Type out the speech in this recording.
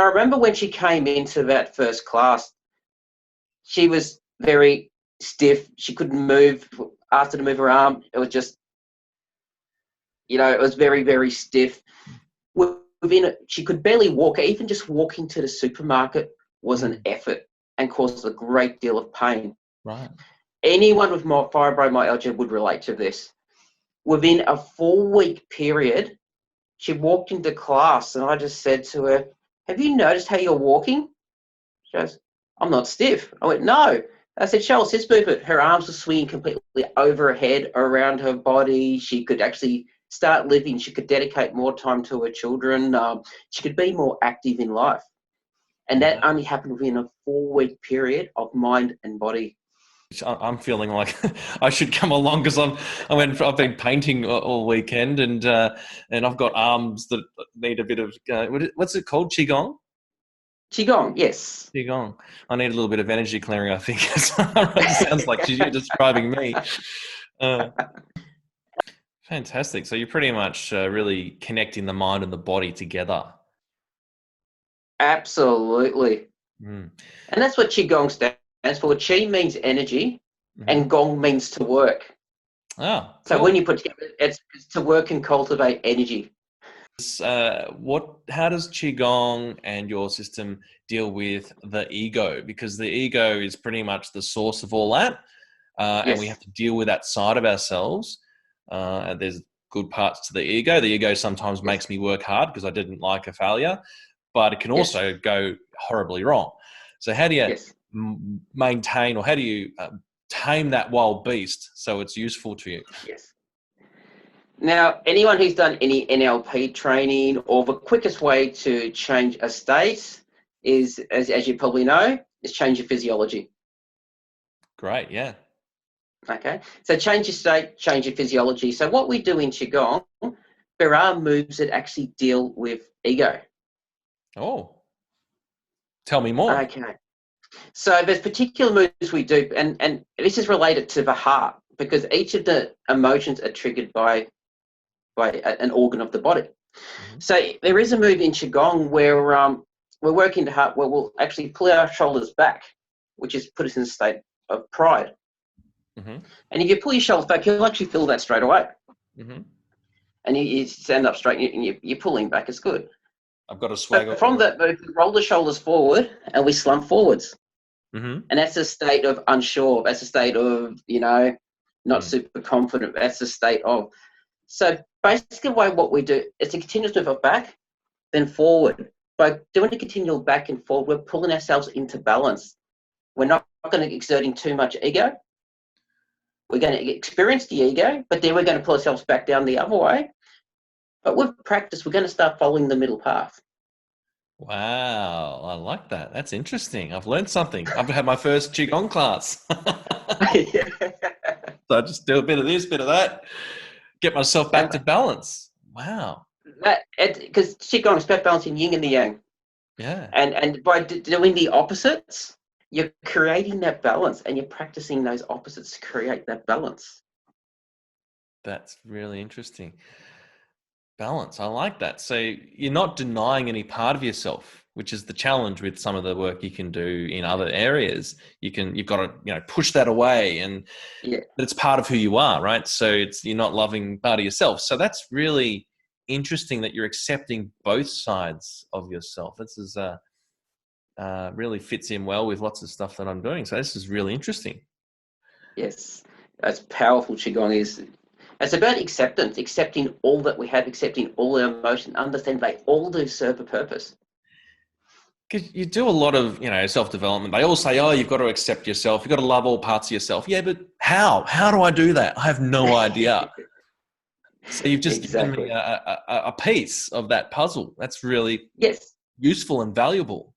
I remember when she came into that first class, she was very stiff. She couldn't move. Asked her to move her arm. It was just, it was very, very stiff. She could barely walk. Even just walking to the supermarket was an effort and caused a great deal of pain. Right. Anyone with more fibromyalgia would relate to this. Within a 4-week period, she walked into class and I just said to her, "Have you noticed how you're walking?" She goes, "I'm not stiff." I went, "No." I said, "Show us this movement." Her arms were swinging completely over her head, around her body. She could actually start living. She could dedicate more time to her children. She could be more active in life. And that only happened within a 4-week period of mind and body. I'm feeling like I should come along because I've been painting all weekend and I've got arms that need a bit of what's it called? Qigong? Qigong, yes. Qigong. I need a little bit of energy clearing, I think. It sounds like you're describing me. Fantastic. So you're pretty much really connecting the mind and the body together. Absolutely. Mm. And that's what Qigong stands for. Qi means energy and Gong means to work. Oh, cool. So when you put together, it's to work and cultivate energy. How does Qigong and your system deal with the ego? Because the ego is pretty much the source of all that. And we have to deal with that side of ourselves. And there's good parts to the ego. The ego sometimes makes me work hard because I didn't like a failure, but it can also go horribly wrong. So how do you maintain, or how do you tame that wild beast so it's useful to you? Yes. Now, anyone who's done any NLP training, or the quickest way to change a state is, as you probably know, is change your physiology. Great, yeah. Okay, so change your state, change your physiology. So what we do in Qigong, there are moves that actually deal with ego. Oh, tell me more. Okay, so there's particular moves we do, and this is related to the heart, because each of the emotions are triggered by an organ of the body. So there is a move in Qigong where we're working the heart, where we'll actually pull our shoulders back, which is put us in a state of pride. And if you pull your shoulders back, you'll actually feel that straight away. And you stand up straight and you're pulling back. It's good. I've got a swag. But from that move, we roll the shoulders forward and we slump forwards. And that's a state of unsure. That's a state of, not super confident. That's a state of. So basically what we do, it's a continuous move of back, then forward. By doing a continual back and forward, we're pulling ourselves into balance. We're not going to exerting too much ego. We're going to experience the ego, but then we're going to pull ourselves back down the other way. But with practice, we're going to start following the middle path. Wow, I like that. That's interesting. I've learned something. I've had my first Qigong class. So I just do a bit of this, bit of that, get myself back to balance. Wow. Because Qigong is about balancing yin and the yang. Yeah. And by doing the opposites, you're creating that balance, and you're practicing those opposites to create that balance. That's really interesting. Balance. I like that. So you're not denying any part of yourself, which is the challenge with some of the work you can do in other areas. You've got to, push that away, but it's part of who you are, right? So you're not loving part of yourself. So that's really interesting that you're accepting both sides of yourself. This is really fits in well with lots of stuff that I'm doing. So this is really interesting. Yes, that's powerful. Qigong is. It's about acceptance, accepting all that we have, accepting all our emotions, understanding they all do serve a purpose. Because you do a lot of, self-development. They all say, oh, you've got to accept yourself. You've got to love all parts of yourself. Yeah, but how? How do I do that? I have no idea. So you've just given me a piece of that puzzle. That's really useful and valuable.